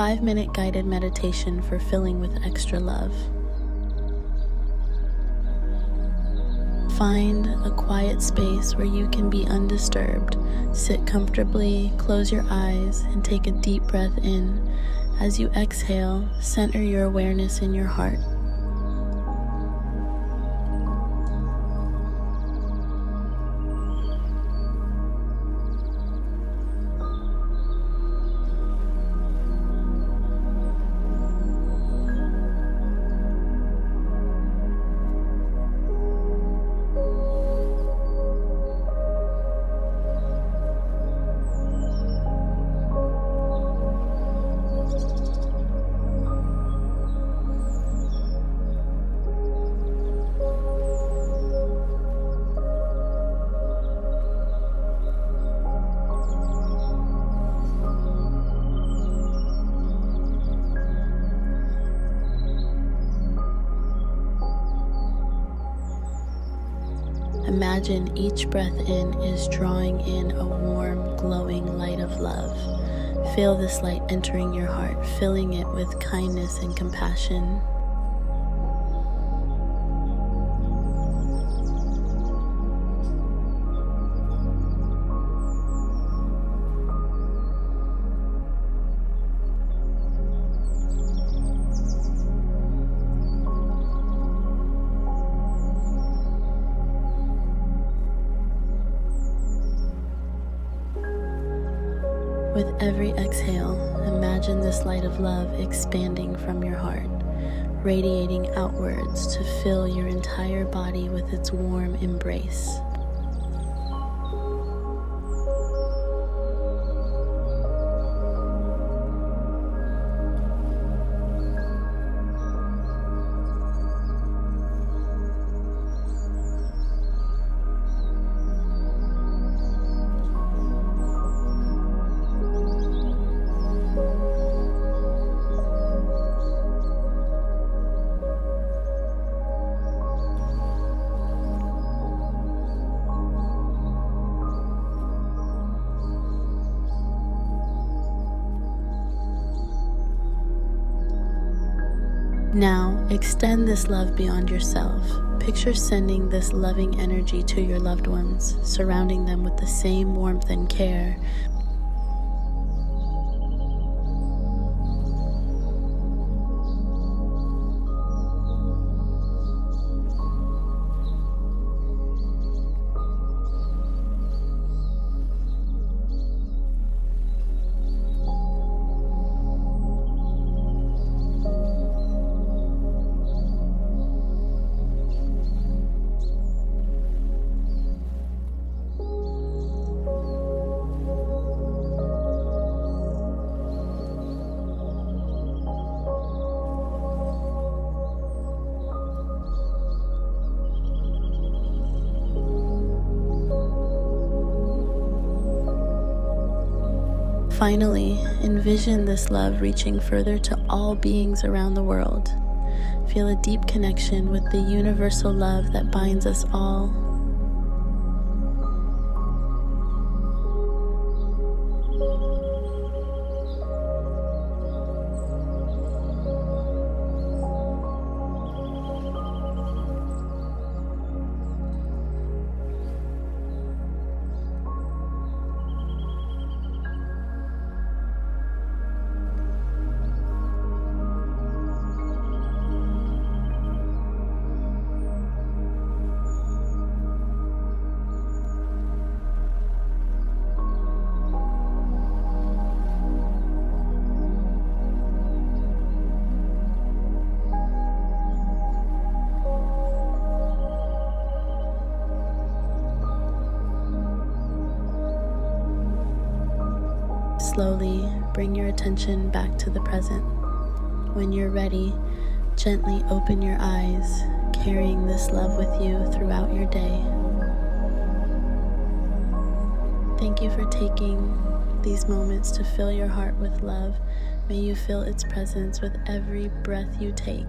5-minute guided meditation for filling with extra love. Find a quiet space where you can be undisturbed. Sit comfortably, close your eyes, and take a deep breath in. As you exhale, center your awareness in your heart. Imagine each breath in is drawing in a warm, glowing light of love. Feel this light entering your heart, filling it with kindness and compassion. With every exhale, imagine this light of love expanding from your heart, radiating outwards to fill your entire body with its warm embrace. Now, extend this love beyond yourself. Picture sending this loving energy to your loved ones, surrounding them with the same warmth and care. Finally, envision this love reaching further to all beings around the world. Feel a deep connection with the universal love that binds us all. Slowly bring your attention back to the present. When you're ready, gently open your eyes, carrying this love with you throughout your day. Thank you for taking these moments to fill your heart with love. May you feel its presence with every breath you take.